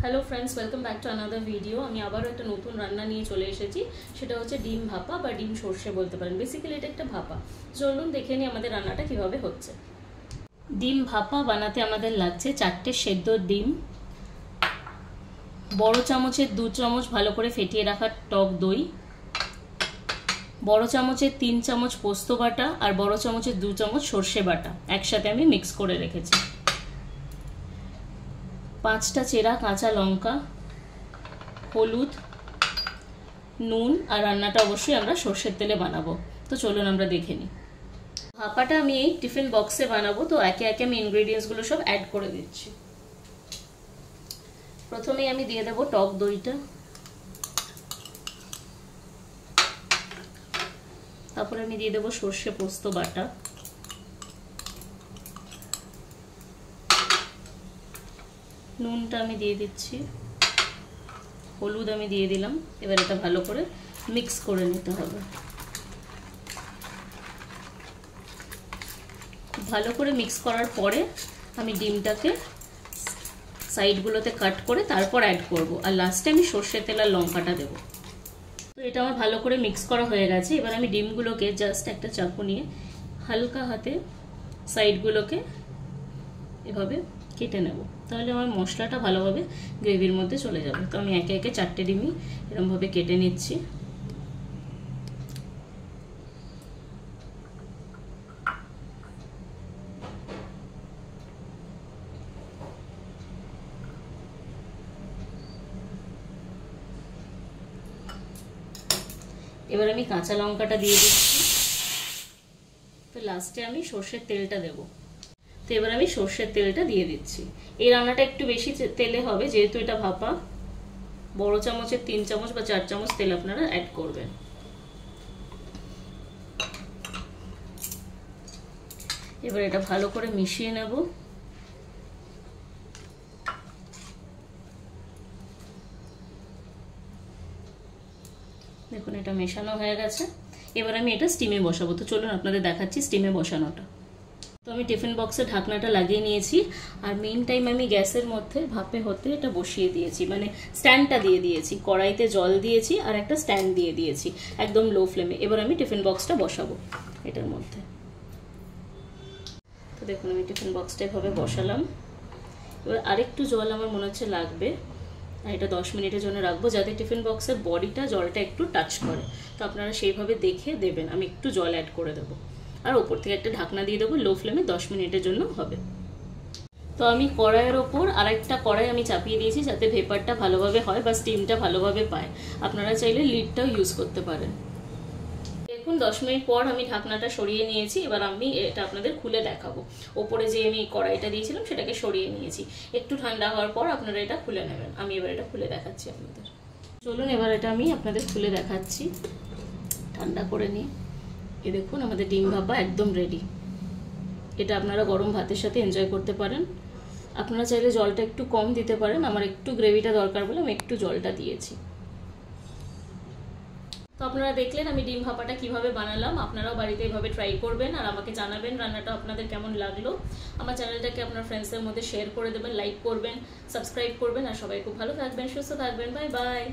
Hello friends, welcome back to another video. আমি আবারও একটা নতুন রান্না নিয়ে চলে এসেছি। সেটা হচ্ছে ডিম ভাপা বা ডিম সর্ষে বলতে পারেন। বেসিক্যালি এটা একটা ভাপা। চলুন দেখে নিই আমাদের রান্নাটা কিভাবে হচ্ছে। ডিম ভাপা বানাতে আমাদের লাগছে 4টে সেদ্ধ ডিম, বড় চামচের 2 চামচ ভালো করে ফেটিয়ে রাখা টক দই, বড় চামচের 3 চামচ পোস্ত বাটা আর বড় চামচের 2 চামচ সর্ষে বাটা একসাথে আমি মিক্স করে রেখেছি, 5টা চেরা কাঁচা লঙ্কা, হলুদ, নুন আর রান্নাটা অবশ্যই আমরা সরষের তেলে বানাবো। তো চলুন আমরা দেখে নিই। ভাপাটা আমি এই টিফিন বক্সে বানাবো, তো একে একে আমি ইনগ্রেডিয়েন্টসগুলো সব অ্যাড করে দিচ্ছি। প্রথমেই আমি দিয়ে দেবো টক দইটা, তারপরে আমি দিয়ে দেবো সর্ষে পোস্ত বাটা, নুনটা আমি দিয়ে দিচ্ছি, হলুদ আমি দিয়ে দিলাম। এবার এটা ভালো করে মিক্স করে নিতে হবে। ভালো করে মিক্স করার পরে আমি ডিমটাকে সাইডগুলোতে কাট করে তারপর অ্যাড করব, আর লাস্টে আমি সর্ষের তেল আর লঙ্কাটা দেবো। তো এটা আমার ভালো করে মিক্স করা হয়ে গেছে। এবার আমি ডিমগুলোকে জাস্ট একটা চাকু নিয়ে হালকা হাতে সাইডগুলোকে এভাবে কেটে নেব, তাহলে আমার মশলাটা ভালোভাবে গ্রেভির মধ্যে চলে যাবে। তো আমি একে একে 4টে ডিমই এরকমভাবে কেটে নিচ্ছি। এবার আমি কাঁচা লঙ্কাটা দিয়ে দিচ্ছি। তো লাস্টে আমি সর্ষের তেলটা দেবো। তো এবার আমি সর্ষের তেলটা দিয়ে দিচ্ছি। এই রান্নাটা একটু বেশি তেলে হবে, যেহেতু এটা ভাপা। বড় চামচের 3 চামচ বা 4 চামচ তেল আপনারা অ্যাড করবেন। এবার এটা ভালো করে মিশিয়ে নেব। দেখুন এটা মেশানো হয়ে গেছে। এবার আমি এটা স্টিমে বসাবো। তো চলুন আপনাদের দেখাচ্ছি স্টিমে বসানোটা। তো আমি টিফিন বক্সে ঢাকনাটা লাগিয়ে নিয়েছি, আর মেইন টাইম আমি গ্যাসের মধ্যে ভাপে হতে এটা বসিয়ে দিয়েছি, মানে স্ট্যান্ডটা দিয়ে দিয়েছি। কড়াইতে জল দিয়েছি আর একটা স্ট্যান্ড দিয়ে দিয়েছি একদম লো ফ্লেমে। এবার আমি টিফিন বক্সটা বসাবো এটার মধ্যে। তো দেখুন আমি টিফিন বক্সটা এভাবে বসালাম। এবার আরেকটু জল আমার মনে হচ্ছে লাগবে, আর এটা 10 মিনিটের জন্য রাখবো, যাতে টিফিন বক্সের বডিটা জলটা একটু টাচ করে। তো আপনারা সেইভাবে দেখে দেবেন। আমি একটু জল অ্যাড করে দেবো, আর ওপর থেকে একটা ঢাকনা দিয়ে দেবো। লো ফ্লেমে 10 মিনিটের জন্য হবে। তো আমি কড়াইয়ের ওপর আরেকটা কড়াই আমি চাপিয়ে দিয়েছি, যাতে ভেপারটা ভালোভাবে হয় বা স্টিমটা ভালোভাবে পায়। আপনারা চাইলে লিডটাও ইউজ করতে পারেন। দেখুন 10 মিনিট পর আমি ঢাকনাটা সরিয়ে নিয়েছি। এবার আমি এটা আপনাদের খুলে দেখাবো। ওপরে যে আমি কড়াইটা দিয়েছিলাম সেটাকে সরিয়ে নিয়েছি। একটু ঠান্ডা হওয়ার পর আপনারা এটা খুলে নেবেন। আমি এবার এটা খুলে দেখাচ্ছি আপনাদের। চলুন এবার এটা আমি আপনাদের খুলে দেখাচ্ছি ঠান্ডা করে নিয়ে। এই দেখুন আমাদের ডিম ভাপা একদম রেডি। এটা আপনারা গরম ভাতের সাথে এনজয় করতে পারেন। আপনারা চাইলে জলটা একটু কম দিতে পারেন। আমার একটু গ্রেভিটা দরকার বলে আমি একটু জলটা দিয়েছি। তো আপনারা দেখলেন আমি ডিম ভাপাটা কিভাবে বানালাম। আপনারাও বাড়িতে এইভাবে ট্রাই করবেন, আর আমাকে জানাবেন রান্নাটা আপনাদের কেমন লাগলো। আমার চ্যানেলটাকে আপনার ফ্রেন্ডসদের মধ্যে শেয়ার করে দেবেন, লাইক করবেন, সাবস্ক্রাইব করবেন। আর সবাই খুব ভালো থাকবেন, সুস্থ থাকবেন। Bye bye.